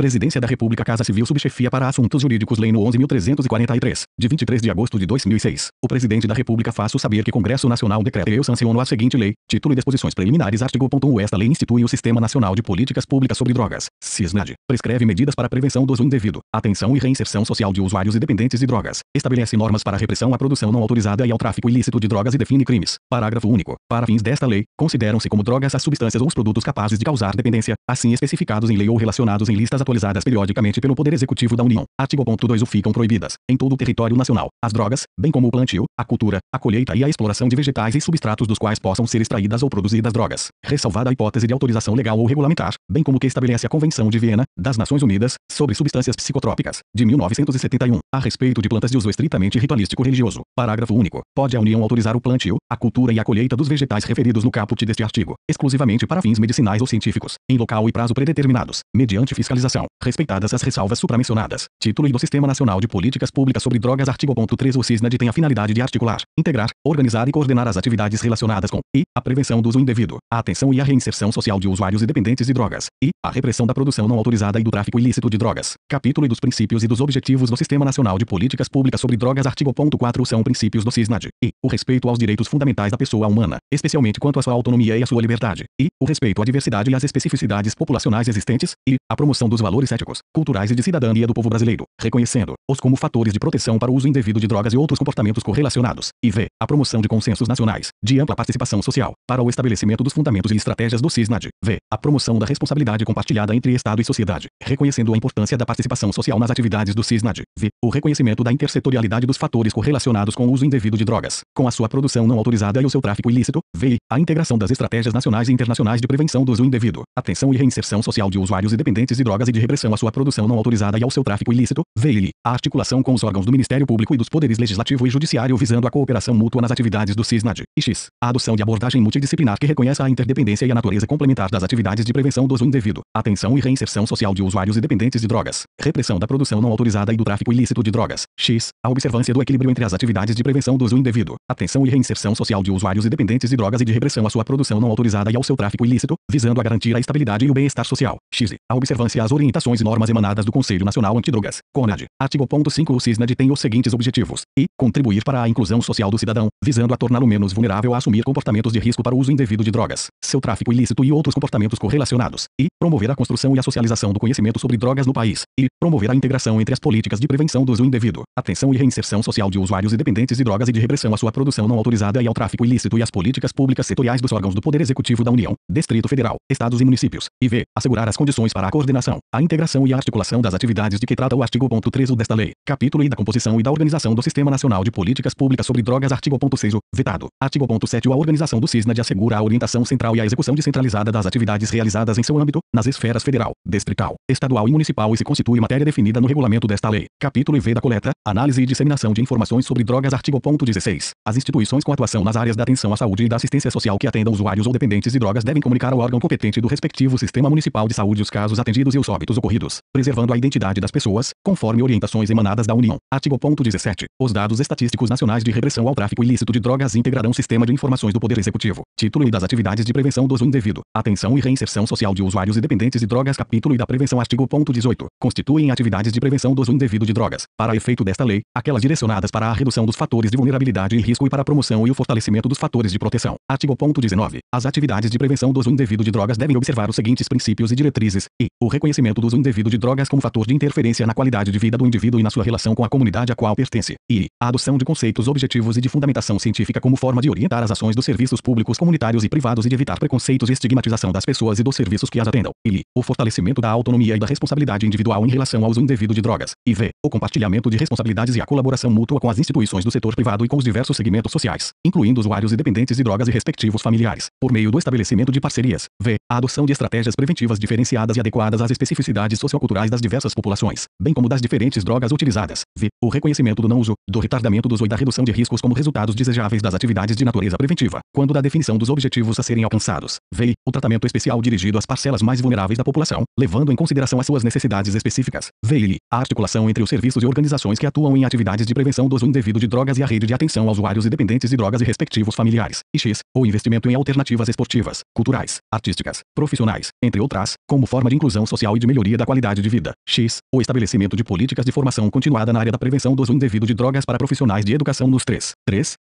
Presidência da República, Casa Civil, Subchefia para Assuntos Jurídicos, Lei no 11.343, de 23 de agosto de 2006. O Presidente da República faço saber que Congresso Nacional decreta e eu sanciono a seguinte lei. Título e disposições preliminares. Artigo 1. Esta lei institui o Sistema Nacional de Políticas Públicas sobre Drogas, SISNAD. Prescreve medidas para a prevenção do uso indevido, atenção e reinserção social de usuários e dependentes de drogas. Estabelece normas para a repressão à produção não autorizada e ao tráfico ilícito de drogas e define crimes. Parágrafo único. Para fins desta lei, consideram-se como drogas as substâncias ou os produtos capazes de causar dependência, assim especificados em lei ou relacionados em listas atualizadas periodicamente pelo Poder Executivo da União. Artigo 2. Ficam proibidas, em todo o território nacional, as drogas, bem como o plantio, a cultura, a colheita e a exploração de vegetais e substratos dos quais possam ser extraídas ou produzidas drogas, ressalvada a hipótese de autorização legal ou regulamentar, bem como que estabelece a Convenção de Viena, das Nações Unidas, sobre substâncias psicotrópicas, de 1971, a respeito de plantas de uso estritamente ritualístico-religioso. Parágrafo único. Pode a União autorizar o plantio, a cultura e a colheita dos vegetais referidos no caput deste artigo, exclusivamente para fins medicinais ou científicos, em local e prazo predeterminados, mediante fiscalização, respeitadas as ressalvas supramencionadas. Título e do Sistema Nacional de Políticas Públicas sobre Drogas. Artigo 3. O SISNAD tem a finalidade de articular, integrar, organizar e coordenar as atividades relacionadas com a prevenção do uso indevido, a atenção e a reinserção social de usuários e dependentes de drogas, e a repressão da produção não autorizada e do tráfico ilícito de drogas. Capítulo e dos princípios e dos objetivos do Sistema Nacional de Políticas Públicas sobre Drogas. Artigo 4. São princípios do SISNAD, o respeito aos direitos fundamentais da pessoa humana, especialmente quanto à sua autonomia e à sua liberdade, e o respeito à diversidade e às especificidades populacionais existentes, e a promoção dos valores éticos, culturais e de cidadania do povo brasileiro, reconhecendo-os como fatores de proteção para o uso indevido de drogas e outros comportamentos correlacionados, e a promoção de consensos nacionais, de ampla participação social, para o estabelecimento dos fundamentos e estratégias do SISNAD, a promoção da responsabilidade compartilhada entre Estado e sociedade, reconhecendo a importância da participação social nas atividades do SISNAD, o reconhecimento da intersetorialidade dos fatores correlacionados com o uso indevido de drogas, com a sua produção não autorizada e o seu tráfico ilícito, a integração das estratégias nacionais e internacionais de prevenção do uso indevido, atenção e reinserção social de usuários e dependentes de drogas e de repressão à sua produção não autorizada e ao seu tráfico ilícito, a articulação com os órgãos do Ministério Público e dos poderes legislativo e judiciário visando a cooperação mútua nas atividades do SISNAD, a adoção de abordagem multidisciplinar que reconheça a interdependência e a natureza complementar das atividades de prevenção do uso indevido, atenção e reinserção social de usuários e dependentes de drogas, repressão da produção não autorizada e do tráfico ilícito de drogas, a observância do equilíbrio entre as atividades de prevenção do uso indevido, atenção e reinserção social de usuários e dependentes de drogas e de repressão à sua produção não autorizada e ao seu tráfico ilícito, visando a garantir a estabilidade e o bem-estar social, a observância às orientações e normas emanadas do Conselho Nacional Antidrogas, CONAD. Artigo 5. O SISNAD tem os seguintes objetivos: contribuir para a inclusão social do cidadão, visando a torná-lo menos vulnerável a assumir comportamentos de risco para o uso indevido de drogas, seu tráfico ilícito e outros comportamentos correlacionados, promover a construção e a socialização do conhecimento sobre drogas no país, promover a integração entre as políticas de prevenção do uso indevido, atenção e reinserção social de usuários e dependentes de drogas e de repressão à sua produção não autorizada e ao tráfico ilícito e as políticas públicas setoriais dos órgãos do Poder Executivo da União, Distrito Federal, Estados e Municípios, assegurar as condições para a coordenação, a integração e a articulação das atividades de que trata o artigo 3 desta lei. Capítulo e da composição e da organização do Sistema Nacional de Políticas Públicas sobre Drogas. Artigo 6. Vetado. Artigo 7. A organização do SISNAD assegura a orientação central e a execução descentralizada das atividades realizadas em seu âmbito, nas esferas federal, distrital, estadual e municipal e se constitui matéria definida no regulamento desta lei. Capítulo e da coleta, análise e disseminação de informações sobre drogas. Artigo 16. As instituições com atuação nas áreas da atenção à saúde e da assistência social que atendam usuários ou dependentes de drogas devem comunicar ao órgão competente do respectivo sistema municipal de saúde os casos atendidos e os óbitos ocorridos, preservando a identidade das pessoas, conforme orientações emanadas da União. Artigo 17. Os dados estatísticos nacionais de repressão ao tráfico ilícito de drogas integrarão sistema de informações do Poder Executivo. Título e das atividades de prevenção do uso indevido, atenção e reinserção social de usuários e dependentes de drogas. Capítulo e da prevenção. Artigo 18. Constituem atividades de prevenção do uso indevido de drogas, para efeito desta lei, aquelas direcionadas para a redução dos fatores de vulnerabilidade e risco e para a promoção e o fortalecimento dos fatores de proteção. Artigo 19. As atividades de prevenção do uso indevido de drogas devem observar os seguintes princípios e diretrizes: o reconhecimento do uso indevido de drogas como fator de interferência na qualidade de vida do indivíduo e na sua relação com a comunidade a qual pertence, e a adoção de conceitos objetivos e de fundamentação científica como forma de orientar as ações dos serviços públicos comunitários e privados e de evitar preconceitos e estigmatização das pessoas e dos serviços que as atendam, e o fortalecimento da autonomia e da responsabilidade individual em relação ao uso indevido de drogas, e o compartilhamento de responsabilidades e a colaboração mútua com as instituições do setor privado e com os diversos segmentos sociais, incluindo usuários e dependentes de drogas e respectivos familiares, por meio do estabelecimento de parcerias, a adoção de estratégias preventivas diferenciadas e adequadas às especificidades socioculturais das diversas populações, bem como como das diferentes drogas utilizadas. V. O reconhecimento do não uso, do retardamento do uso e da redução de riscos como resultados desejáveis das atividades de natureza preventiva, quando da definição dos objetivos a serem alcançados. V. O tratamento especial dirigido às parcelas mais vulneráveis da população, levando em consideração as suas necessidades específicas. V. A articulação entre os serviços e organizações que atuam em atividades de prevenção do uso indevido de drogas e a rede de atenção a usuários e dependentes de drogas e respectivos familiares. E X. O investimento em alternativas esportivas, culturais, artísticas, profissionais, entre outras, como forma de inclusão social e de melhoria da qualidade de vida. X. O estabelecimento de políticas de formação continuada na área da prevenção do uso indevido de drogas para profissionais de educação nos 3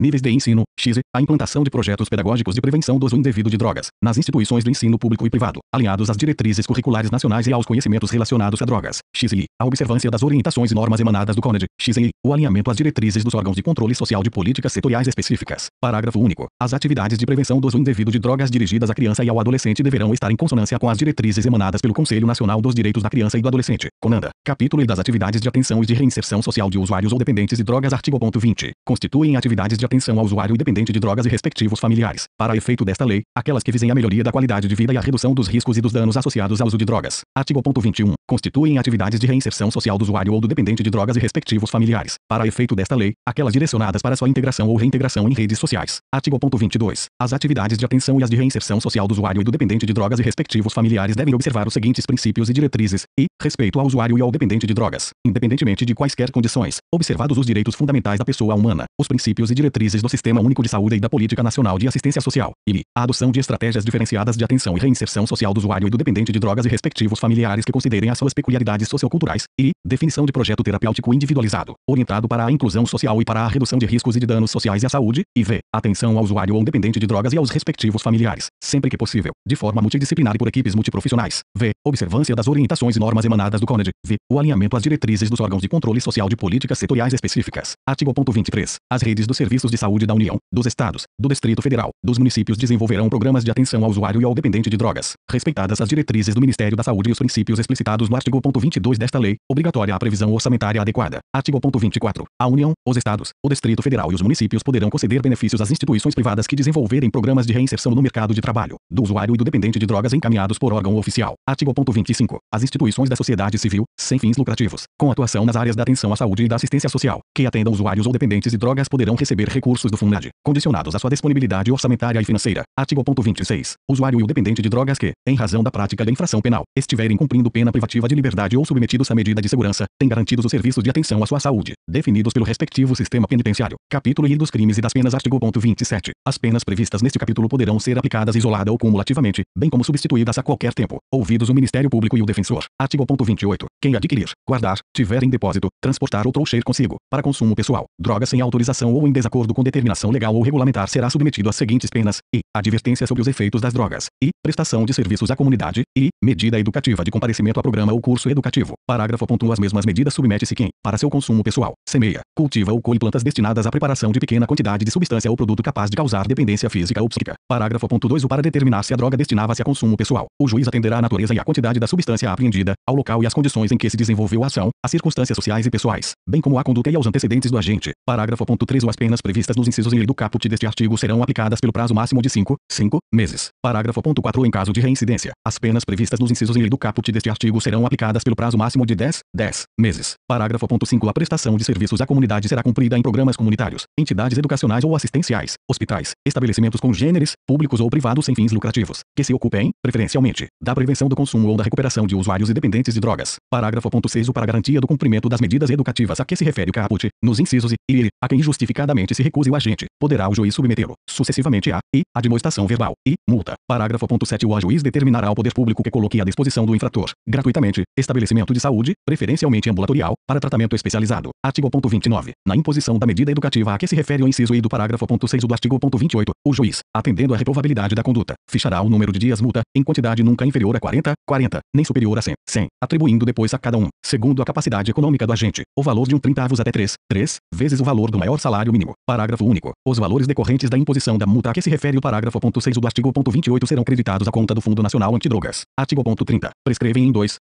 níveis de ensino. X. A implantação de projetos pedagógicos de prevenção do uso indevido de drogas nas instituições do ensino público e privado, alinhados às diretrizes curriculares nacionais e aos conhecimentos relacionados a drogas. X. A observância das orientações e normas emanadas do CONED. X. O alinhamento às diretrizes dos órgãos de controle social de políticas setoriais específicas. Parágrafo único. As atividades de prevenção do uso indevido de drogas dirigidas à criança e ao adolescente deverão estar em consonância com as diretrizes emanadas pelo Conselho Nacional dos Direitos da Criança e do Adolescente, CONANDA. Capítulo E das atividades de atenção e de reinserção social de usuários ou dependentes de drogas. Artigo 20. Constituem atividades de atenção ao usuário dependente de drogas e respectivos familiares, para efeito desta lei, aquelas que visem a melhoria da qualidade de vida e a redução dos riscos e dos danos associados ao uso de drogas. Artigo 21. Constituem atividades de reinserção social do usuário ou do dependente de drogas e respectivos familiares, para efeito desta lei, aquelas direcionadas para sua integração ou reintegração em redes sociais. Artigo 22. As atividades de atenção e as de reinserção social do usuário e do dependente de drogas e respectivos familiares devem observar os seguintes princípios e diretrizes: e, respeito ao usuário e ao dependente de drogas, independentemente de quaisquer condições, observados os direitos fundamentais da pessoa humana, os princípios e diretrizes do Sistema Único de Saúde e da Política Nacional de Assistência Social, e a adoção de estratégias diferenciadas de atenção e reinserção social do usuário e do dependente de drogas e respectivos familiares que considerem as suas peculiaridades socioculturais, e definição de projeto terapêutico individualizado, orientado para a inclusão social e para a redução de riscos e de danos sociais à saúde, e v. Atenção ao usuário ou dependente de drogas e aos respectivos familiares, sempre que possível, de forma multidisciplinar e por equipes multiprofissionais. V. Observância das orientações e normas emanadas do CONED. V. O alinhamento às diretrizes dos órgãos de controle social de políticas setoriais específicas. Artigo 23. As redes dos serviços de saúde da União, dos Estados, do Distrito Federal, dos municípios desenvolverão programas de atenção ao usuário e ao dependente de drogas, respeitadas as diretrizes do Ministério da Saúde e os princípios explicitados no artigo 22 desta lei, obrigatória a previsão orçamentária adequada. Artigo 24. A União, os Estados, o Distrito Federal e os municípios poderão conceder benefícios às instituições privadas que desenvolverem programas de reinserção no mercado de trabalho, do usuário e do dependente de drogas encaminhados por órgão oficial. Artigo 25. As instituições da sociedade civil, sem fins lucrativos, com atuação nas áreas da atenção à saúde e da assistência social, que atendam usuários ou dependentes de drogas poderão receber recursos do FUNAD, condicionados à sua disponibilidade orçamentária e financeira. Artigo 26. O usuário e o dependente de drogas que, em razão da prática da infração penal, estiverem cumprindo pena privativa de liberdade ou submetidos à medida de segurança, têm garantidos os serviços de atenção à sua saúde, definidos pelo respectivo sistema penitenciário. Capítulo I dos crimes e das penas. Artigo 27. As penas previstas neste capítulo poderão ser aplicadas isolada ou cumulativamente, bem como substituídas a qualquer tempo, ouvidos o Ministério Público e o defensor. Artigo 28. Quem adquirir, guardar, tiver em depósito, transportar ou trouxer consigo, para consumo pessoal, drogas sem autorização ou em desacordo com determinação legal ou regulamentar será submetido às seguintes penas: e advertência sobre os efeitos das drogas, e prestação de serviços à comunidade, e medida educativa de comparecimento a programa ou curso educativo. Parágrafo. As mesmas medidas submete-se quem, para seu consumo pessoal, semeia, cultiva ou colhe plantas destinadas à preparação de pequena quantidade de substância ou produto capaz de causar dependência física ou psíquica. Parágrafo. 2. O para determinar se a droga destinava-se a consumo pessoal, o juiz atenderá à natureza e à quantidade da substância apreendida, ao local e às condições em que se desenvolveu a ação, às circunstâncias sociais e pessoais, bem como à conduta e aos antecedentes do agente. Parágrafo. 3. As penas previstas nos incisos e do caput deste artigo serão aplicadas pelo prazo máximo de 5 meses. Parágrafo. 4. Em caso de reincidência, as penas previstas nos incisos e do caput deste artigo serão aplicadas pelo prazo máximo de 10 meses. Parágrafo. 5. A prestação de serviços à comunidade será cumprida em programas comunitários, entidades educacionais ou assistenciais, hospitais, estabelecimentos congêneres, públicos ou privados sem fins lucrativos, que se ocupem, preferencialmente, da prevenção do consumo ou da recuperação de usuários e dependentes de drogas. Parágrafo. 6. O para garantia do cumprimento das medidas educativas a que se refere o caput, nos incisos e a quem justificadamente se recuse o agente, poderá o juiz submetê-lo, sucessivamente a admoestação verbal e multa. Parágrafo. 7. O juiz determinará ao poder público que coloque à disposição do infrator, gratuitamente, estabelecimento de saúde, preferencialmente ambulatorial, para tratamento especializado. Artigo 29. Na imposição da medida educativa a que se refere o inciso e do parágrafo 6 do artigo 28, o juiz, atendendo à reprovabilidade da conduta, fichará o número de dias multa, em quantidade nunca inferior a 40, nem superior a 100, atribuindo depois a cada um, segundo a capacidade econômica do agente, o valor de 1/30 até 3 vezes o valor do maior salário mínimo. Parágrafo único. Os valores decorrentes da imposição da multa a que se refere o parágrafo 6 do artigo 28 serão creditados à conta do Fundo Nacional Antidrogas. Artigo 30. Prescrevem em 2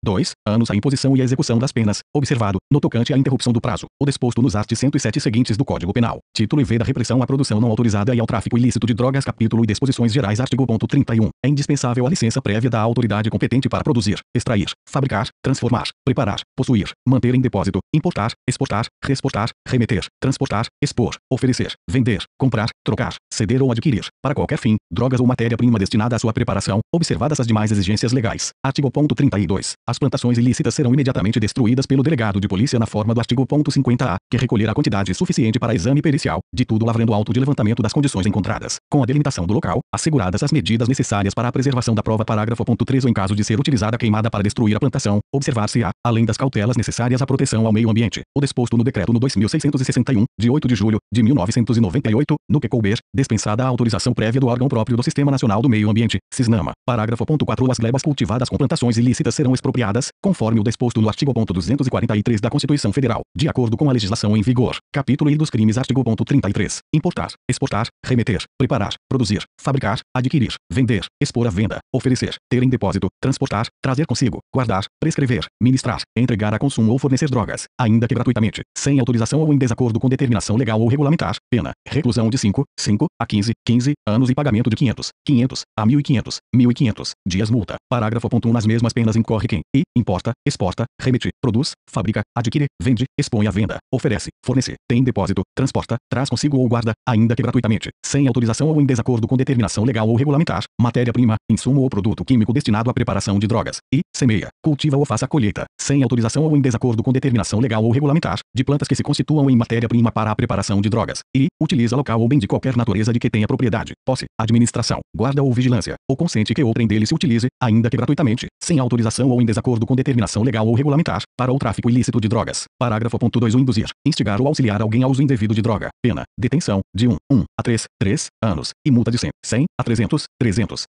anos a a imposição e a execução das penas, observado, no tocante à interrupção do prazo, o disposto nos artigos 107 seguintes do Código Penal. Título IV da repressão à produção não autorizada e ao tráfico ilícito de drogas. Capítulo e disposições gerais. Artigo 31. É indispensável a licença prévia da autoridade competente para produzir, extrair, fabricar, transformar, preparar, possuir, manter em depósito, importar, exportar, reexportar, remeter, transportar, expor, oferecer, vender, comprar, trocar, ceder ou adquirir, para qualquer fim, drogas ou matéria-prima destinada à sua preparação, observadas as demais exigências legais. Artigo 32. As plantações ilícitas serão imediatamente destruídas pelo delegado de polícia na forma do artigo 50-A, que recolher a quantidade suficiente para exame pericial, de tudo lavrando auto de levantamento das condições encontradas, com a delimitação do local, asseguradas as medidas necessárias para a preservação da prova. Parágrafo 3. Ou em caso de ser utilizada a queimada para destruir a plantação, observar-se-á, além das cautelas necessárias à proteção ao meio ambiente, o disposto no decreto no 2661, de 8 de julho de 1998, no que couber, dispensada a autorização prévia do órgão próprio do Sistema Nacional do Meio Ambiente, SISNAMA. Parágrafo 4. As glebas cultivadas com plantações ilícitas serão expropriadas, conforme o disposto no artigo 243 da Constituição Federal, de acordo com a legislação em vigor. Capítulo I dos crimes. Artigo 33. Importar, exportar, remeter, preparar, produzir, fabricar, adquirir, vender, expor à venda, oferecer, ter em depósito, transportar, trazer consigo, guardar, prescrever, ministrar, entregar a consumo ou fornecer drogas, ainda que gratuitamente, sem autorização ou em desacordo com determinação legal ou regulamentar, pena, reclusão de 5 a 15 anos e pagamento de 500 a 1.500 dias multa. Parágrafo 1. Nas mesmas penas incorre quem importa, exporta, remete, produz, fabrica, adquire, vende, expõe à venda, oferece, fornece, tem em depósito, transporta, traz consigo ou guarda, ainda que gratuitamente, sem autorização ou em desacordo com determinação legal ou regulamentar, matéria-prima, insumo ou produto químico destinado à preparação de drogas, e semeia, cultiva ou faça colheita, sem autorização ou em desacordo com determinação legal ou regulamentar, de plantas que se constituam em matéria-prima para a preparação de drogas, e utiliza local ou bem de qualquer natureza de que tenha propriedade, posse, administração, guarda ou vigilância, ou consente que outrem dele se utilize, ainda que gratuitamente, sem autorização ou em desacordo com determinação legal ou regulamentar, para o tráfico ilícito de drogas. Parágrafo 2. O induzir, instigar ou auxiliar alguém ao uso indevido de droga, pena, detenção, de 1 a 3 anos, e multa de 100 a 300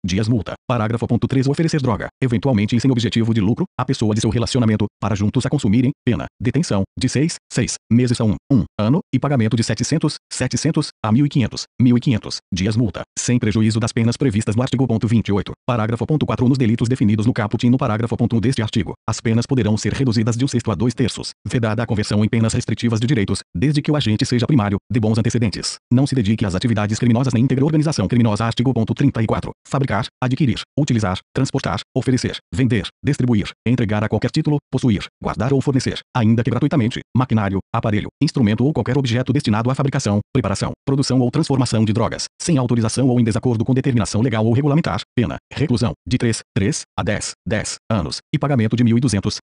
dias multa. Parágrafo 3. O oferecer droga, eventualmente e sem objetivo de lucro, à pessoa de seu relacionamento, para juntos a consumirem, pena, detenção, de 6 meses a 1 ano, e pagamento de 700 a 1.500 dias multa, sem prejuízo das penas previstas no artigo 28. Parágrafo 4. Nos delitos definidos no caput no parágrafo 1 deste artigo, as penas poderão ser reduzidas de 1/6 a 2/3, vedada a conversão em penas restritivas de direitos, desde que o agente seja primário, de bons antecedentes, não se dedique às atividades criminosas nem integre organização criminosa. Artigo 34. Fabricar, adquirir, utilizar, transportar, oferecer, vender, distribuir, entregar a qualquer título, possuir, guardar ou fornecer, ainda que gratuitamente, maquinário, aparelho, instrumento ou qualquer objeto destinado à fabricação, preparação, produção ou transformação de drogas, sem autorização ou em desacordo com determinação legal ou regulamentar, pena, reclusão, de 3 a 10 anos, e pagamento de 1.200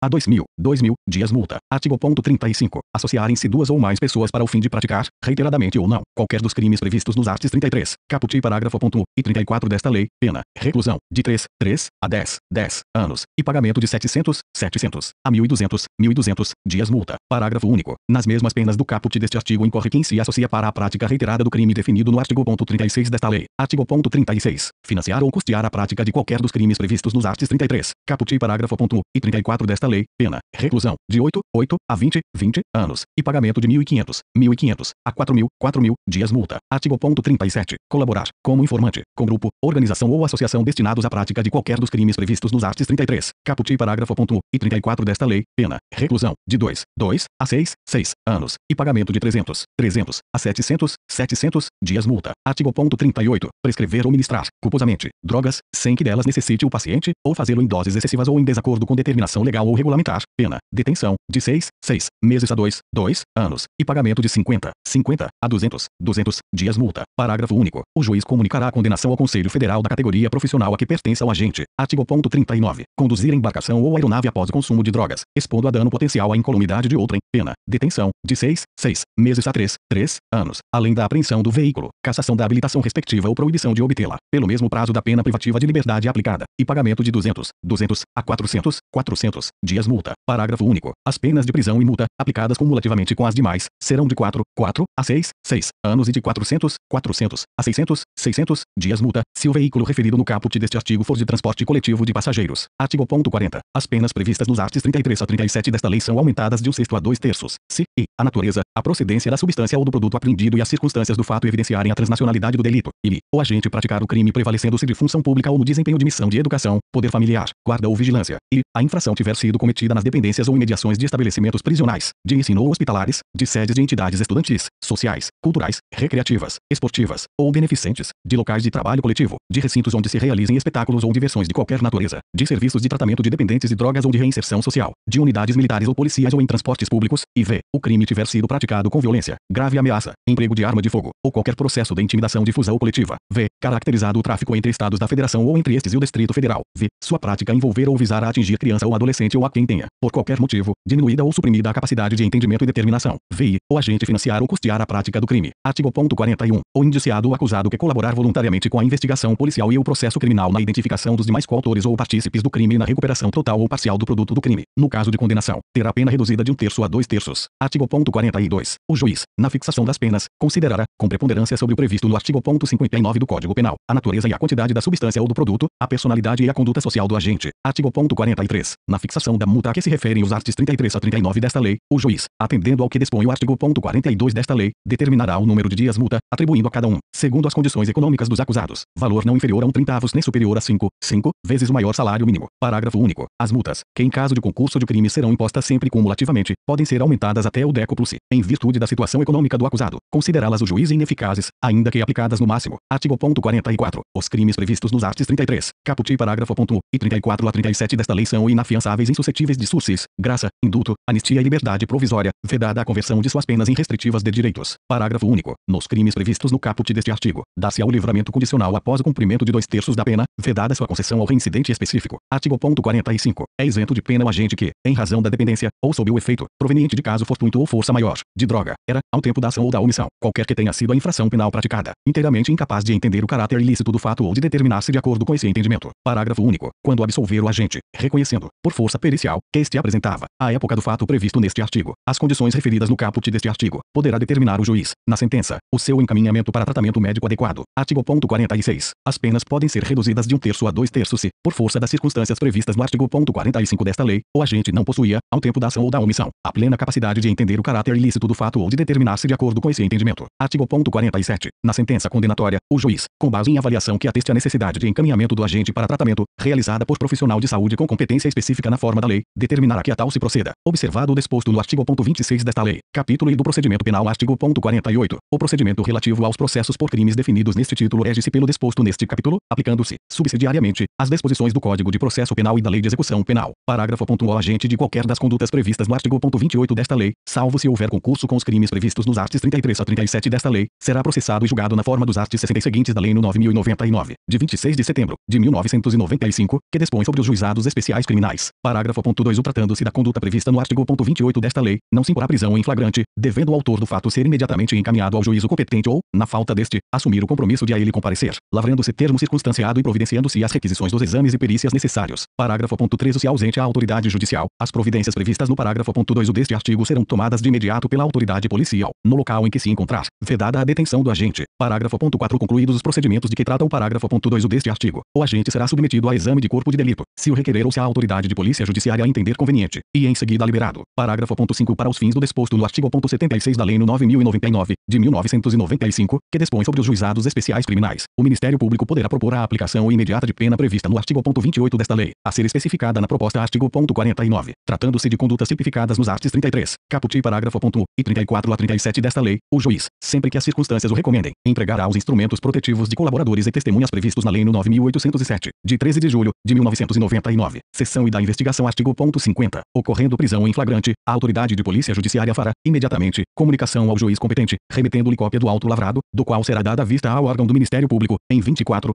a 2.000 dias multa. Artigo 35. Associarem-se duas ou mais pessoas para o fim de praticar, reiteradamente ou não, qualquer dos crimes previstos nos artigos 33, caput parágrafo 1 e 34 desta lei, pena, reclusão, de 3 a 10 anos, e pagamento de 700 a 1.200 dias multa. Parágrafo único. Nas mesmas penas do caput deste artigo incorre quem se associa para a prática reiterada do crime definido no artigo 36 desta lei. Artigo 36. Financiar ou custear a prática de qualquer dos crimes previstos nos artigos 33, caput parágrafo 1 e 34 desta lei, pena, reclusão, de 8 a 20 anos, e pagamento de 1.500 a 4.000 dias multa. Artigo 37. Colaborar, como informante, com grupo, organização ou associação destinados à prática de qualquer dos crimes previstos nos artigos 33, caput parágrafo 1 e 34 desta lei, pena, reclusão, de 2 a 6 anos, e pagamento de 300 a 700 dias multa. Artigo 38. Prescrever ou ministrar, culposamente, drogas, sem que delas necessite o paciente, ou fazê-lo em doses excessivas ou em desacordo com determinação legal ou regulamentar, pena, detenção, de 6 meses a 2 anos, e pagamento de 50 a 200 dias multa. Parágrafo único. O juiz comunicará a condenação ao Conselho Federal da categoria profissional a que pertença o agente. Artigo 39. Conduzir a embarcação ou aeronave após o consumo de drogas, expondo a dano potencial à incolumidade de outrem, pena, detenção, de 6 meses a 3 anos, além da apreensão do veículo, cassação da habilitação respectiva ou proibição de obtê-la, pelo mesmo prazo da pena privativa de liberdade aplicada, e pagamento de 200 a 400 dias multa. Parágrafo único. As penas penas de prisão e multa, aplicadas cumulativamente com as demais, serão de 4 a 6 anos e de 400 a 600 dias multa, se o veículo referido no caput deste artigo for de transporte coletivo de passageiros. Artigo 40. As penas previstas nos artigos 33 a 37 desta lei são aumentadas de 1/6 a 2/3, se a natureza, a procedência da substância ou do produto apreendido e as circunstâncias do fato evidenciarem a transnacionalidade do delito, e o agente praticar o crime prevalecendo-se de função pública ou no desempenho de missão de educação, poder familiar, guarda ou vigilância, e a infração tiver sido cometida nas dependências ou imediações de estabelecimentos prisionais, de ensino ou hospitalares, de sedes de entidades estudantis, sociais, culturais, recreativas, esportivas ou beneficentes, de locais de trabalho coletivo, de recintos onde se realizem espetáculos ou diversões de qualquer natureza, de serviços de tratamento de dependentes de drogas ou de reinserção social, de unidades militares ou policiais ou em transportes públicos, e o crime tiver sido praticado com violência, grave ameaça, emprego de arma de fogo, ou qualquer processo de intimidação difusa ou coletiva, caracterizado o tráfico entre estados da federação ou entre estes e o Distrito Federal, sua prática envolver ou visar a atingir criança ou adolescente ou a quem tenha, por qualquer motivo, diminuída ou suprimida a capacidade de entendimento e determinação, o agente financiar ou custear a prática do crime. Artigo 41. O indiciado ou acusado que colaborar voluntariamente com a investigação policial e o processo criminal na identificação dos demais coautores ou partícipes do crime e na recuperação total ou parcial do produto do crime, no caso de condenação, terá a pena reduzida de 1/3 a 2/3. Artigo 42. O juiz, na fixação das penas, considerará, com preponderância sobre o previsto no artigo 59 do Código Penal, a natureza e a quantidade da substância ou do produto, a personalidade e a conduta social do agente. Artigo 43. Na fixação da multa a que se referem os artigos 33 a 39 desta lei, o juiz, atendendo ao que dispõe o artigo 42 desta lei, determinará o número de dias multa, atribuindo a cada um, segundo as condições econômicas dos acusados, valor não inferior a 1/30 nem superior a 5 vezes o maior salário mínimo. Parágrafo único. As multas, que em caso de concurso de crime serão impostas sempre cumulativamente, podem ser aumentadas até o décuplo-se, em virtude da situação econômica do acusado, considerá-las o juiz ineficazes, ainda que aplicadas no máximo. Artigo 44. Os crimes previstos nos artigos 33, caput parágrafo 1 e 34 a 37 desta lei são inafiançáveis insuscetíveis de sursis, graça, indulto, anistia e liberdade provisória, vedada a conversão de suas penas em restritivas de direitos. Parágrafo único. Nos crimes previstos no caput deste artigo, dá-se ao livramento condicional após o cumprimento de 2/3 da pena, vedada sua concessão ao reincidente específico. Artigo 45. É isento de pena o agente que, em razão da dependência, ou sob o efeito, proveniente de caso fortuito ou força maior, de droga, era, ao tempo da ação ou da omissão, qualquer que tenha sido a infração penal praticada, inteiramente incapaz de entender o caráter ilícito do fato ou de determinar-se de acordo com esse entendimento. Parágrafo único. Quando absolver o agente, reconhecendo, por força pericial, que este apresentava, à época do fato previsto neste artigo, as condições referidas no caput deste artigo, poderá determinar o juiz, na sentença, o seu encaminhamento para tratamento médico adequado. Artigo 46. As penas podem ser reduzidas de 1/3 a 2/3 se, por força das circunstâncias previstas no artigo 45 desta lei, o agente não possuía, ao tempo da ação ou da omissão, a plena capacidade de entender o caráter ilícito do fato ou de determinar-se de acordo com esse entendimento. Artigo 47. Na sentença condenatória, o juiz, com base em avaliação que ateste a necessidade de encaminhamento do agente para tratamento, realizada por profissional de saúde com competência específica na forma da lei, determinará que a tal se proceda, observado o disposto no artigo 26 desta lei, capítulo I do procedimento penal. Artigo 48. O procedimento relativo aos processos por crimes definidos neste título rege-se pelo disposto neste capítulo, aplicando-se, subsidiariamente, as disposições do Código de Processo Penal e da Lei de Execução Penal. Parágrafo. O agente de qualquer das condutas previstas no artigo 28 desta lei, salvo se houver concurso com os crimes previstos nos artigos 33 a 37 desta lei, será processado e julgado na forma dos artigos 60 e seguintes da Lei no 9.099, de 26 de setembro de 1995, que dispõe sobre os juizados especiais criminais. Parágrafo. 2. Tratando-se da conduta prevista no artigo 28 desta lei, não se imporá prisão em flagrante, devendo o autor do fato ser imediatamente encaminhado ao juízo competente ou, na falta deste, assumir o compromisso de a ele comparecer, lavrando-se termo circunstanciado e providenciando-se as requisições dos exames e perícias necessários. Parágrafo. 3. Se ausente a autoridade judicial, as providências previstas no parágrafo 2 deste artigo serão tomadas de imediato pela autoridade policial, no local em que se encontrar, vedada a detenção do agente. Parágrafo. 4. Concluídos os procedimentos de que trata o parágrafo 2 deste artigo, o agente será submetido a exame de corpo de delito, se o requerer ou se a autoridade de polícia judiciária entender conveniente, e em seguida liberado. Parágrafo. 5. Para os fins do disposto no artigo 76 da Lei no 9.099, de 1995, que dispõe sobre os juizados especiais criminais, o Ministério Público poderá propor a aplicação imediata de pena prevista no artigo 28 desta lei, a ser especificada na proposta artigo 49, tratando-se de condutas tipificadas nos artigos 33, caput parágrafo 1 e 34 a 37 desta lei, o juiz, sempre que as circunstâncias o recomendem, empregará os instrumentos protetivos de colaboradores e testemunhas previstos na Lei no 9.807, de 13 de julho de 1999, seção e da investigação artigo 50, ocorrendo prisão em flagrante, a autoridade de polícia judiciária fará, imediatamente, comunicação ao juiz competente, remetendo-lhe cópia do auto lavrado, do qual será dada vista ao órgão do Ministério Público, em 24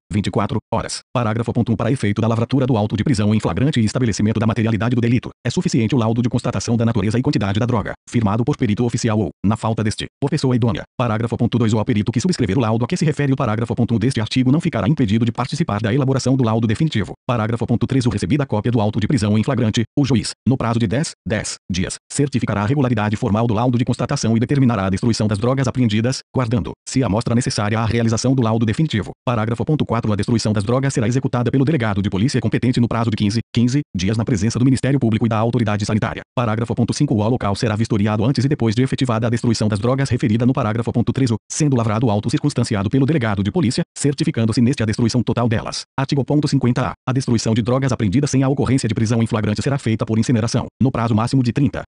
horas. Parágrafo. 1. Para efeito da lavratura do auto de prisão em flagrante e estabelecimento da materialidade do delito, é suficiente o laudo de constatação da natureza e quantidade da droga, firmado por perito oficial ou, na falta deste, por pessoa idônea. Parágrafo. 2. O perito que subscrever o laudo a que se refere o parágrafo. 1 deste artigo não ficará impedido de participar da elaboração do laudo definitivo. Parágrafo. 3. O recebida a cópia do auto de prisão em flagrante, o juiz, no prazo de 10 10 dias, certificará a regularidade formal do laudo de constatação e determinará a destruição das drogas apreendidas, guardando, se a amostra necessária à realização do laudo definitivo. Parágrafo 4. A destruição das drogas será executada pelo delegado de polícia competente no prazo de 15 dias na presença do Ministério Público e da autoridade sanitária. Parágrafo 5. O local será vistoriado antes e depois de efetivada a destruição das drogas referida no parágrafo 3, sendo lavrado o auto circunstanciado pelo delegado de polícia, certificando-se neste a destruição total delas. Artigo 50-A. A destruição de drogas apreendidas sem a ocorrência de prisão em flagrante será feita por incineração, no prazo máximo de 30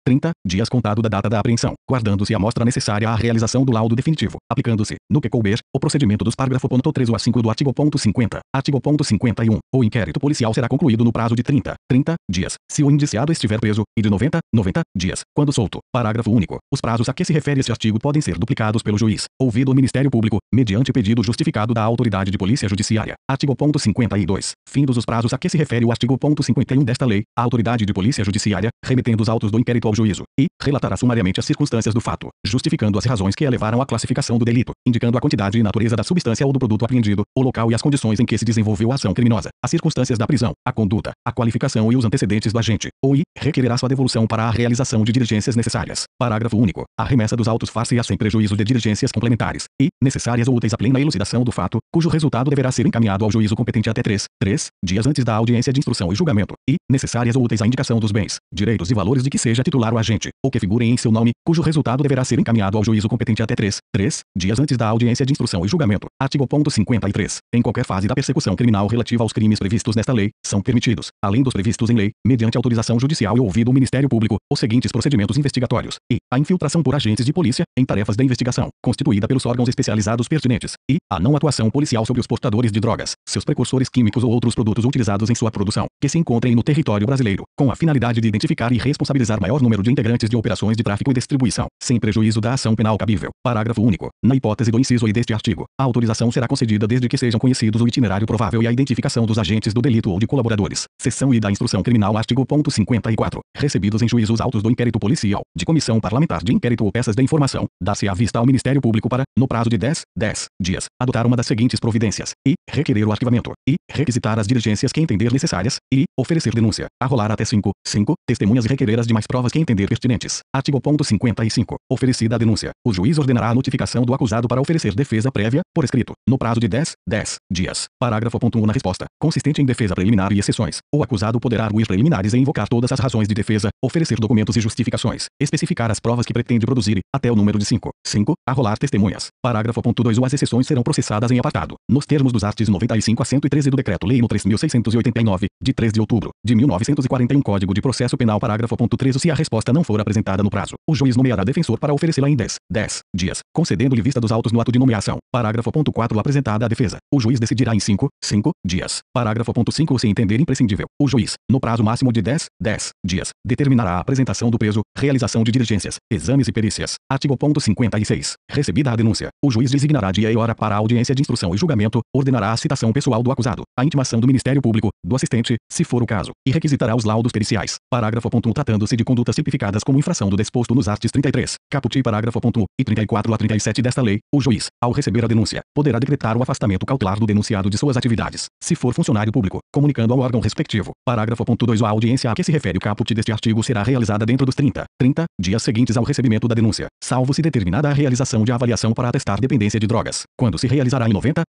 dias contado da data da apreensão, guardando-se a amostra necessária à realização do laudo definitivo, aplicando-se, no que couber, o procedimento dos parágrafo 3 a 5 do artigo 50. Artigo 51. O inquérito policial será concluído no prazo de 30 dias, se o indiciado estiver preso, e de 90 dias, quando solto. Parágrafo único. Os prazos a que se refere este artigo podem ser duplicados pelo juiz, ouvido o Ministério Público, mediante pedido justificado da autoridade de polícia judiciária. Artigo 52. Findos os prazos a que se refere o artigo 51 desta lei, a autoridade de polícia judiciária, remetendo os autos do inquérito ao juízo, e relatará sumariamente as circunstâncias do fato, justificando as razões que a levaram à classificação do delito, indicando a quantidade e natureza da substância ou do produto apreendido, o local e as condições em que se desenvolveu a ação criminosa, as circunstâncias da prisão, a conduta, a qualificação e os antecedentes do agente, ou e requererá sua devolução para a realização de diligências necessárias. Parágrafo único. A remessa dos autos far-se-á sem prejuízo de diligências complementares, e necessárias ou úteis à plena elucidação do fato, cujo resultado deverá ser encaminhado ao juízo competente até 3 dias antes da audiência de instrução e julgamento, e necessárias ou úteis à indicação dos bens, direitos e valores de que seja titular o agente, ou que figurem em seu nome, cujo resultado deverá ser encaminhado ao juízo competente até 3 dias antes da audiência de instrução e julgamento. Artigo 53. Em qualquer fase da persecução criminal relativa aos crimes previstos nesta lei, são permitidos, além dos previstos em lei, mediante autorização judicial e ouvido o Ministério Público, os seguintes procedimentos investigatórios, e a infiltração por agentes de polícia, em tarefas da investigação, constituída pelos órgãos especializados pertinentes, e a não atuação policial sobre os portadores de drogas, seus precursores químicos ou outros produtos utilizados em sua produção, que se encontrem no território brasileiro, com a finalidade de identificar e responsabilizar maior número de integrantes de operações de tráfico e distribuição, sem prejuízo da ação penal cabível. Parágrafo único. Na hipótese do inciso I deste artigo, a autorização será concedida desde que sejam conhecidos o itinerário provável e a identificação dos agentes do delito ou de colaboradores. Seção I da Instrução Criminal. Artigo 54. Recebidos em juízo os autos do inquérito policial, de comissão parlamentar de inquérito ou peças de informação, dá-se a vista ao Ministério Público para, no prazo de 10 dias, adotar uma das seguintes providências, e requerer o arquivamento, e requisitar as diligências que entender necessárias, e oferecer denúncia, arrolar até 5 testemunhas e requerer as demais provas que entender pertinentes. Artigo 55. Oferecida a denúncia, o juiz ordenará a notificação do acusado para oferecer defesa prévia, por escrito, no prazo de 10 dias. Parágrafo 1. Na resposta, consistente em defesa preliminar e exceções, o acusado poderá arguir preliminares e invocar todas as razões de defesa, oferecer documentos e justificações, especificar as provas que pretende produzir, até o número de 5, arrolar testemunhas. Parágrafo 2. As exceções serão processadas em apartado, nos termos dos artigos 95 a 113 do Decreto-Lei no 3.689, de 3 de outubro de 1941 Código de Processo Penal. Parágrafo 3. Se a resposta não for apresentada no prazo, o juiz nomeará defensor para oferecê-la em 10 dias, concedendo-lhe vista dos autos no ato de nomeação. Parágrafo 4. Apresentada a defesa, o juiz decidirá em 5 dias. Parágrafo 5. Se entender imprescindível, o juiz, no prazo máximo de 10 dias, determinará a apresentação do preso, realização de diligências, exames e perícias. Artigo 56. Recebida a denúncia, o juiz designará dia e hora para a audiência de instrução e julgamento, ordenará a citação pessoal do acusado, a intimação do Ministério Público, do assistente, se for o caso, e requisitará os laudos periciais. Parágrafo 1. Tratando-se de condutas tipificadas como infração do disposto nos artigos 33, caput parágrafo 1 e 34 a 37 desta lei, o juiz, ao receber a denúncia, poderá decretar o afastamento cautelar do denunciado de suas atividades, se for funcionário público, comunicando ao órgão respectivo. Parágrafo 2. A audiência a que se refere o caput deste artigo será realizada dentro dos 30 dias seguintes ao recebimento da denúncia, salvo se determinada a realização de avaliação para atestar dependência de drogas, quando se realizará em 90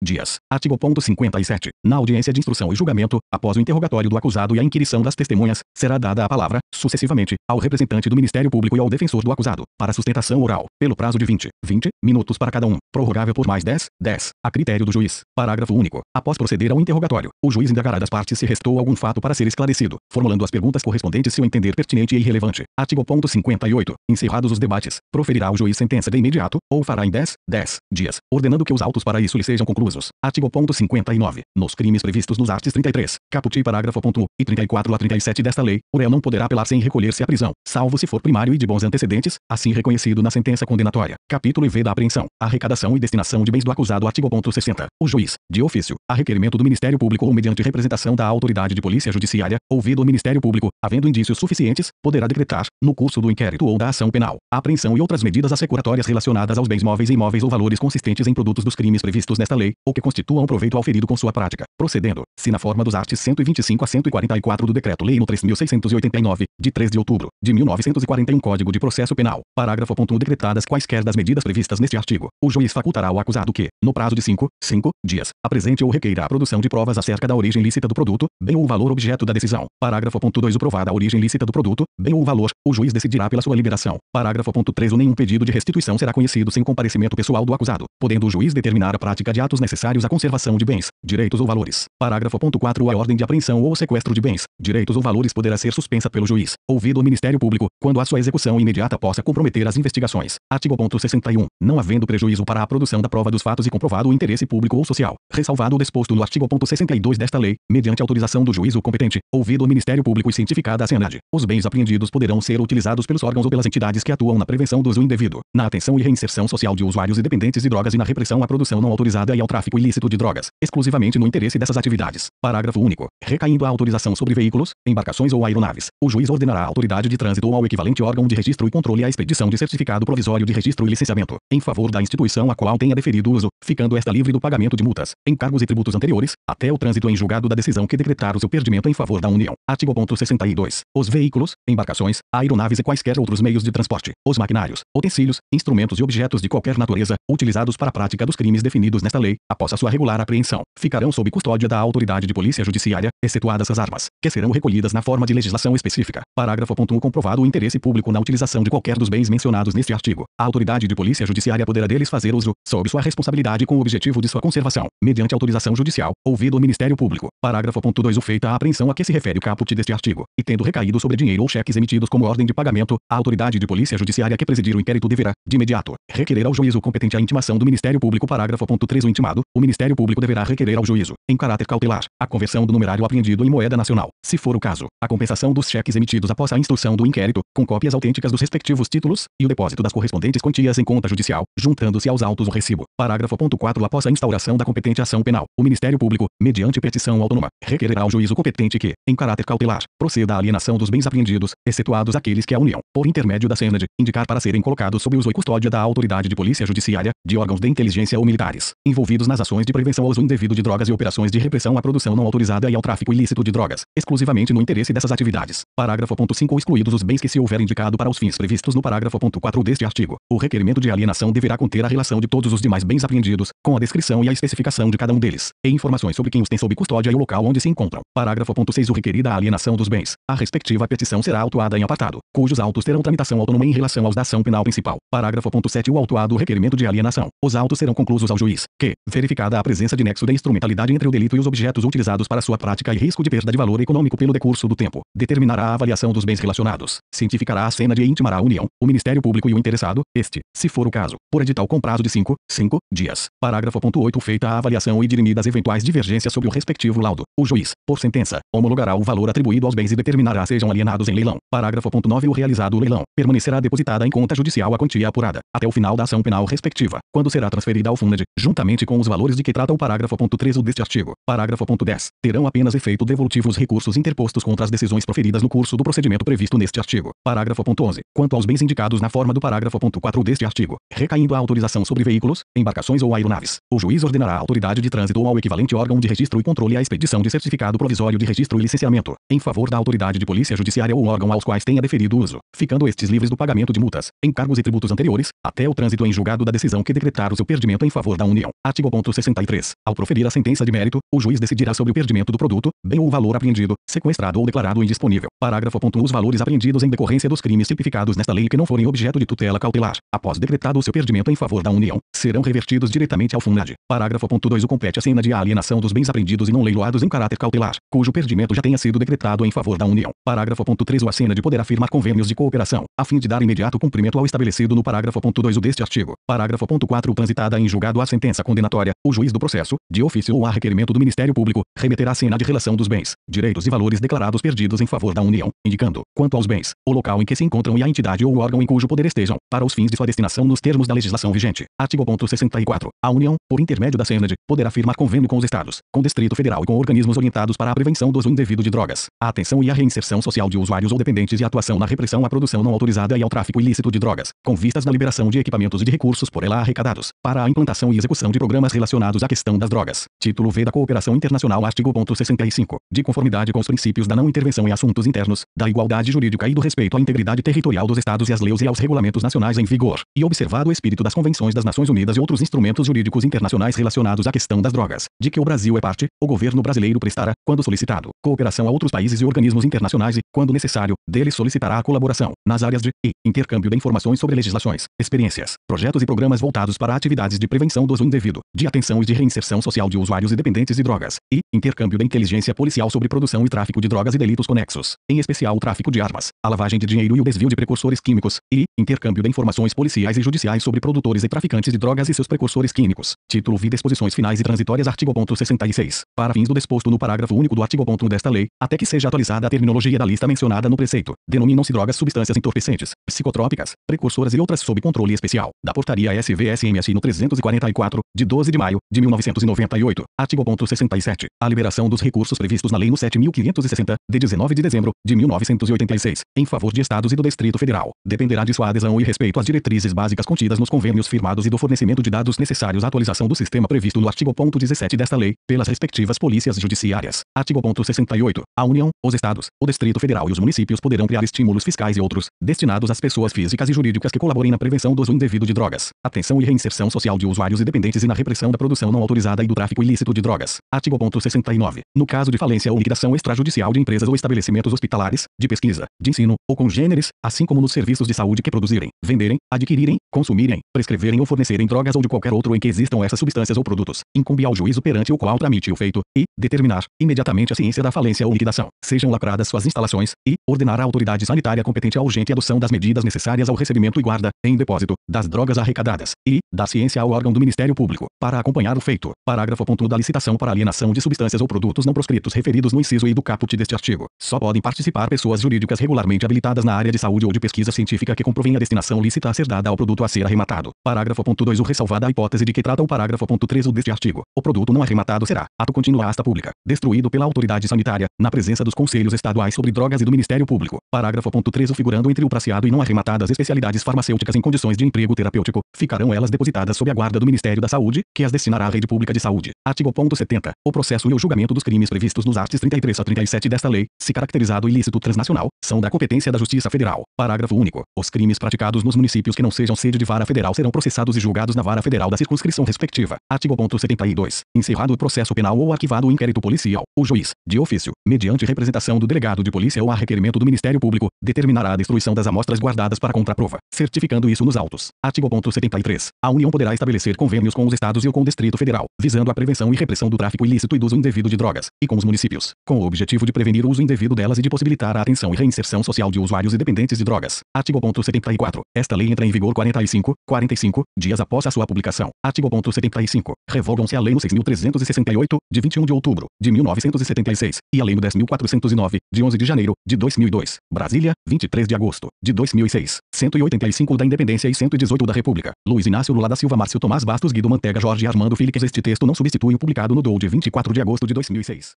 dias. Artigo 57. Na audiência de instrução e julgamento, após o interrogatório do acusado e a inquirição das testemunhas, será dada a palavra, sucessivamente, ao representante do Ministério Público e ao defensor do acusado, para sustentação oral, pelo prazo de 20 minutos para cada um, prorrogável por mais 10, a critério do juiz. Parágrafo único. Após proceder ao interrogatório, o juiz indagará das partes se restou algum fato para ser esclarecido, formulando as perguntas correspondentes se o entender pertinente e irrelevante. Artigo 58. Encerrados os debates, proferirá o juiz sentença de imediato, ou fará em 10 dias, ordenando que os autos para isso lhe sejam conclusos. Artigo 59. Nos crimes previstos nos artigos 33, caput parágrafo 1 e 34 a 37 desta lei, o réu não poderá apelar sem recolher-se à prisão, salvo se for primário e de bons antecedentes, assim reconhecido na sentença condenatória. Capítulo IV da apreensão, arrecadação e destinação de bens do acusado. Artigo 60. O juiz, de ofício, a requerimento do Ministério Público ou mediante representação da autoridade de polícia judiciária, ouvido o Ministério Público, havendo indícios suficientes, poderá decretar, no curso do inquérito inquérito ou da ação penal, a apreensão e outras medidas assecuratórias relacionadas aos bens móveis e imóveis ou valores consistentes em produtos dos crimes previstos nesta lei, ou que constituam proveito auferido com sua prática, procedendo, se na forma dos artigos 125 a 144 do Decreto-Lei nº 3.689, de 3 de outubro de 1941 Código de Processo Penal, parágrafo 1, decretadas quaisquer das medidas previstas neste artigo, o juiz facultará ao acusado que, no prazo de 5 dias, apresente ou requeira a produção de provas acerca da origem lícita do produto, bem ou o valor objeto da decisão. Parágrafo 2, o provada a origem lícita do produto, bem ou o valor, o juiz decidirá pela sua liberação. Parágrafo 3, nenhum pedido de restituição será conhecido sem comparecimento pessoal do acusado, podendo o juiz determinar a prática de atos necessários à conservação de bens, direitos ou valores. Parágrafo 4, a ordem de apreensão ou sequestro de bens, direitos ou valores poderá ser suspensa pelo juiz, ouvido o Ministério Público, quando a sua execução imediata possa comprometer as investigações. Artigo 61. Não havendo prejuízo para a produção da prova dos fatos e comprovado o interesse público ou social, ressalvado o disposto no artigo 62 desta lei, mediante autorização do juízo competente, ouvido o Ministério Público e cientificada a SENAD, os bens apreendidos poderão ser utilizados pelos órgãos ou pelas entidades que atuam na prevenção do uso indevido, na atenção e reinserção social de usuários e dependentes de drogas e na repressão à produção não autorizada e ao tráfico ilícito de drogas, exclusivamente no interesse dessas atividades. Parágrafo único. Recaindo a autorização sobre veículos, embarcações ou aeronaves, o juiz ordenará à autoridade de trânsito ou ao equivalente órgão de registro e controle a expedição de certificado provisório de registro e licenciamento, em favor da instituição a qual tenha deferido uso, ficando esta livre do pagamento de multas, encargos e tributos anteriores, até o trânsito em julgado da decisão que decretar o seu perdimento em favor da União. Artigo 62. Os veículos, embarcações, aeronaves e quaisquer outros meios de transporte, os maquinários, utensílios, instrumentos e objetos de qualquer natureza, utilizados para a prática dos crimes definidos nesta lei, após a sua regular apreensão, ficarão sob custódia da autoridade de polícia judiciária, excetuadas as armas, que serão recolhidas na forma de legislação específica. Parágrafo 1. Comprovado o interesse público na utilização de qualquer dos bens mencionados neste artigo, a autoridade de polícia judiciária poderá deles fazer uso, sob sua responsabilidade com o objetivo de sua conservação, mediante autorização judicial, ouvido o Ministério Público. Parágrafo 2. O feita a apreensão a que se refere o caput deste artigo, e tendo recaído sobre dinheiro ou cheques emitidos como ordem de pagamento, a autoridade de polícia judiciária que presidir o inquérito deverá, de imediato, requerer ao juízo competente a intimação do Ministério Público. Parágrafo 3. O intimado, o Ministério Público deverá requerer ao juízo, em caráter cautelar, a conversão do numerário apreendido em moeda nacional, se for o caso, a compensação dos cheques emitidos após a instrução do inquérito, com cópias autênticas dos respectivos títulos, e o depósito das correspondentes quantias em conta judicial, juntando-se aos autos o recibo. Parágrafo 4. Após a instauração da competente ação penal, o Ministério Público, mediante petição autônoma, requererá ao juízo competente que, em caráter cautelar, proceda à alienação dos bens apreendidos, excetuados aqueles que a União, por intermédio da SENAD, indicar para serem colocados sob uso e custódia da autoridade de polícia judiciária, de órgãos de inteligência ou militares, envolvidos nas ações de prevenção ao uso indevido de drogas e operações de repressão à produção não autorizada e ao tráfico ilícito de drogas, exclusivamente no interesse dessas atividades. Parágrafo 5. Excluídos os bens que se houver indicado para os fins previstos no parágrafo 4 deste artigo, o requerimento de alienação deverá conter a relação de todos os demais bens apreendidos, com a descrição e a especificação de cada um deles, e informações sobre quem os tem sob custódia e o local onde se encontram. Parágrafo 6. O requerida a alienação dos bens, a respectiva petição será autuada em apartado, cujos autos terão tramitação autônoma em relação aos da ação penal principal. Parágrafo 7. O autuado requerimento de alienação, os autos serão conclusos ao juiz, que, verificada a presença de nexo de instrumentalidade entre o delito e os objetos utilizados para sua prática e risco de perda de valor econômico pelo decurso do tempo, determinará a avaliação dos bens relacionados, cientificará a SENAD e intimará a União, o Ministério Público e o interessado, se for o caso, por edital com prazo de 5 dias. Parágrafo 8. Feita a avaliação e dirimidas eventuais divergências sobre o respectivo laudo, o juiz, por sentença, homologará o valor atribuído aos bens e determinará sejam alienados em leilão. Parágrafo 9. O realizado o leilão, permanecerá depositada em conta judicial a quantia apurada, até o final da ação penal respectiva, quando será transferida ao FUNAD, juntamente com os valores de que trata o parágrafo 3 deste artigo. Parágrafo 10. Terão apenas efeito devolutivo os recursos interpostos contra as decisões proferidas no curso do procedimento previsto neste artigo. Parágrafo 11. Quanto aos bens indicados na forma do parágrafo 4 deste artigo, recaindo a autorização sobre veículos, embarcações ou aeronaves, o juiz ordenará à autoridade de trânsito ou ao equivalente órgão de registro e controle a expedição de certificado provisório de registro e licenciamento, em favor da autoridade de polícia judiciária ou órgão aos quais tenha deferido uso, ficando estes livres do pagamento de multas, encargos e tributos anteriores, até o trânsito em julgado da decisão que decretar o seu perdimento em favor da União. Artigo 63. Ao proferir a sentença de mérito, o juiz decidirá sobre o perdimento do produto, bem ou o valor apreendido, sequestrado ou declarado indisponível. Parágrafo 1. Os valores apreendidos em decorrência dos crimes tipificados nesta lei que não forem objeto de tutela cautelar, após decretado o seu perdimento em favor da União, serão revertidos diretamente ao FUNAD. Parágrafo 2. O compete a SENAD a alienação dos bens apreendidos e não leiloados em caráter cautelar, cujo perdimento já tenha sido decretado em favor da União. Parágrafo 3. A SENAD poderá firmar convênios de cooperação, a fim de dar imediato cumprimento ao estabelecido no parágrafo 2 deste artigo. Parágrafo 4. Transitada em julgado a sentença condenatória, o juiz do processo, de ofício ou a requerimento do Ministério Público, remeterá a SENAD relação dos bens, direitos e valores declarados perdidos em favor da União, indicando, quanto aos bens, o local em que se encontram e a entidade ou o órgão em cujo poder estejam, para os fins de sua destinação nos termos da legislação vigente. Artigo 64. A União, por intermédio da SENAD, poderá firmar convênio com os Estados, com Distrito Federal e com organismos orientados para a prevenção do uso indevido de drogas, a atenção e a reinserção social de usuários ou dependentes e atuação na repressão à produção não autorizada e ao tráfico ilícito de drogas, com vistas na liberação de equipamentos e de recursos por ela arrecadados, para a implantação e execução de programas relacionados à questão das drogas. Título V da Cooperação Internacional Artigo 65. De conformidade com os princípios da não intervenção em assuntos internos, da igualdade jurídica e do respeito à integridade territorial dos Estados e às leis e aos regulamentos nacionais em vigor, e observado o espírito das Convenções das Nações Unidas e outros instrumentos jurídicos internacionais relacionados à questão das drogas, de que o Brasil é parte, o governo brasileiro prestará, quando solicitado, cooperação a outros países e organismos internacionais e, quando necessário, deles solicitará a colaboração, nas áreas de intercâmbio de informações sobre legislações, experiências, projetos e programas voltados para atividades de prevenção do uso indevido, de atenção e de reinserção social de usuários e dependentes de drogas, e intercâmbio da inteligência policial sobre produção e tráfico de drogas e delitos conexos, em especial o tráfico de armas, a lavagem de dinheiro e o desvio de precursores químicos, e intercâmbio de informações policiais e judiciais sobre produtores e traficantes de drogas e seus precursores químicos. Título V. Disposições finais e transitórias. Artigo 66. Para fins do disposto no parágrafo único do artigo 1 desta lei, até que seja atualizada a terminologia da lista mencionada no preceito, denominam-se drogas substâncias entorpecentes, psicotrópicas, precursoras e outras sob controle especial, da portaria SVSMS no 344, de 12 de maio de 1998. Artigo 67. A liberação dos recursos previstos na Lei no 7.560, de 19 de dezembro de 1986, em favor de Estados e do Distrito Federal, dependerá de sua adesão e respeito às diretrizes básicas contidas nos convênios firmados e do fornecimento de dados necessários à atualização do sistema previsto no artigo 17 desta lei, pelas respectivas polícias judiciárias. Artigo 68. A União, os Estados, o Distrito Federal e os municípios poderão criar estímulos fiscais e outros, destinados às pessoas físicas e jurídicas que colaborem na prevenção do uso indevido de drogas, atenção e reinserção social de usuários e dependentes e na repressão da produção não autorizada e do tráfico ilícito de drogas. Artigo 69. No caso de falência ou liquidação extrajudicial de empresas ou estabelecimentos hospitalares, de pesquisa, de ensino, ou congêneres, assim como nos serviços de saúde que produzirem, venderem, adquirirem, consumirem, prescreverem ou fornecerem drogas ou de qualquer outro em que existam essas substâncias ou produtos, incumbe ao juízo perante o qual tramite o feito, e determinar, imediatamente a ciência da falência ou liquidação, sejam lacradas suas instalações, e ordenar à autoridade sanitária competente a urgente adoção das medidas necessárias ao recebimento e guarda, em depósito, das drogas arrecadadas, e dar ciência ao órgão do Ministério Público, para acompanhar o feito. Parágrafo. Da licitação para alienação de substâncias ou produtos não proscritos referidos no inciso I do caput deste artigo, só podem participar pessoas jurídicas regularmente habilitadas na área de saúde ou de pesquisa científica que comprovem a destinação lícita a ser dada ao produto a ser arrematado. Parágrafo. 2. O ressalvada a hipótese de que trata o parágrafo 3 deste artigo, o produto não arrematado será, ato contínuo à asta pública, destruído pela autoridade sanitária, na presença dos conselhos estaduais sobre drogas e do Ministério Público. Parágrafo. 3. Figurando entre o praceado e não arrematadas especialidades farmacêuticas em condições de emprego terapêutico, ficarão elas depositadas sob a guarda do Ministério da Saúde, que as destinará à rede pública de saúde. Artigo 70. O processo e o julgamento dos crimes previstos nos artigos 33 a 37 desta lei, se caracterizado ilícito transnacional, são da competência da Justiça Federal. Parágrafo único. Os crimes praticados nos municípios que não sejam sede de vara federal serão processados e julgados na vara federal da circunscrição respectiva. Artigo 72. Encerrado o processo penal ou arquivado o inquérito policial, o juiz, de ofício, mediante representação do delegado de polícia ou a requerimento do Ministério Público, determinará a destruição das amostras guardadas para contraprova, certificando isso nos autos. Artigo 73. A União poderá estabelecer convênios com os Estados e com o Distrito Federal, visando a prevenção e repressão do tráfico ilícito e do uso indevido de drogas, e com os municípios, com o objetivo de prevenir o uso indevido delas e de possibilitar a atenção e reinserção social de usuários e dependentes de drogas. Artigo 74. Esta lei entra em vigor 45 dias após a sua publicação. Artigo 75. Revogam-se a Lei no 6.368, de 21 de outubro de 1976, e a Lei no 10.409, de 11 de janeiro de 2002. Brasília, 23 de agosto de 2006. 185 da Independência e 118 da República. Luiz Inácio Lula da Silva, Márcio Tomás Bastos, Guido Mantega, Jorge Armando Félix. Este texto não substitui o publicado no DOU de 24 de agosto de 2006.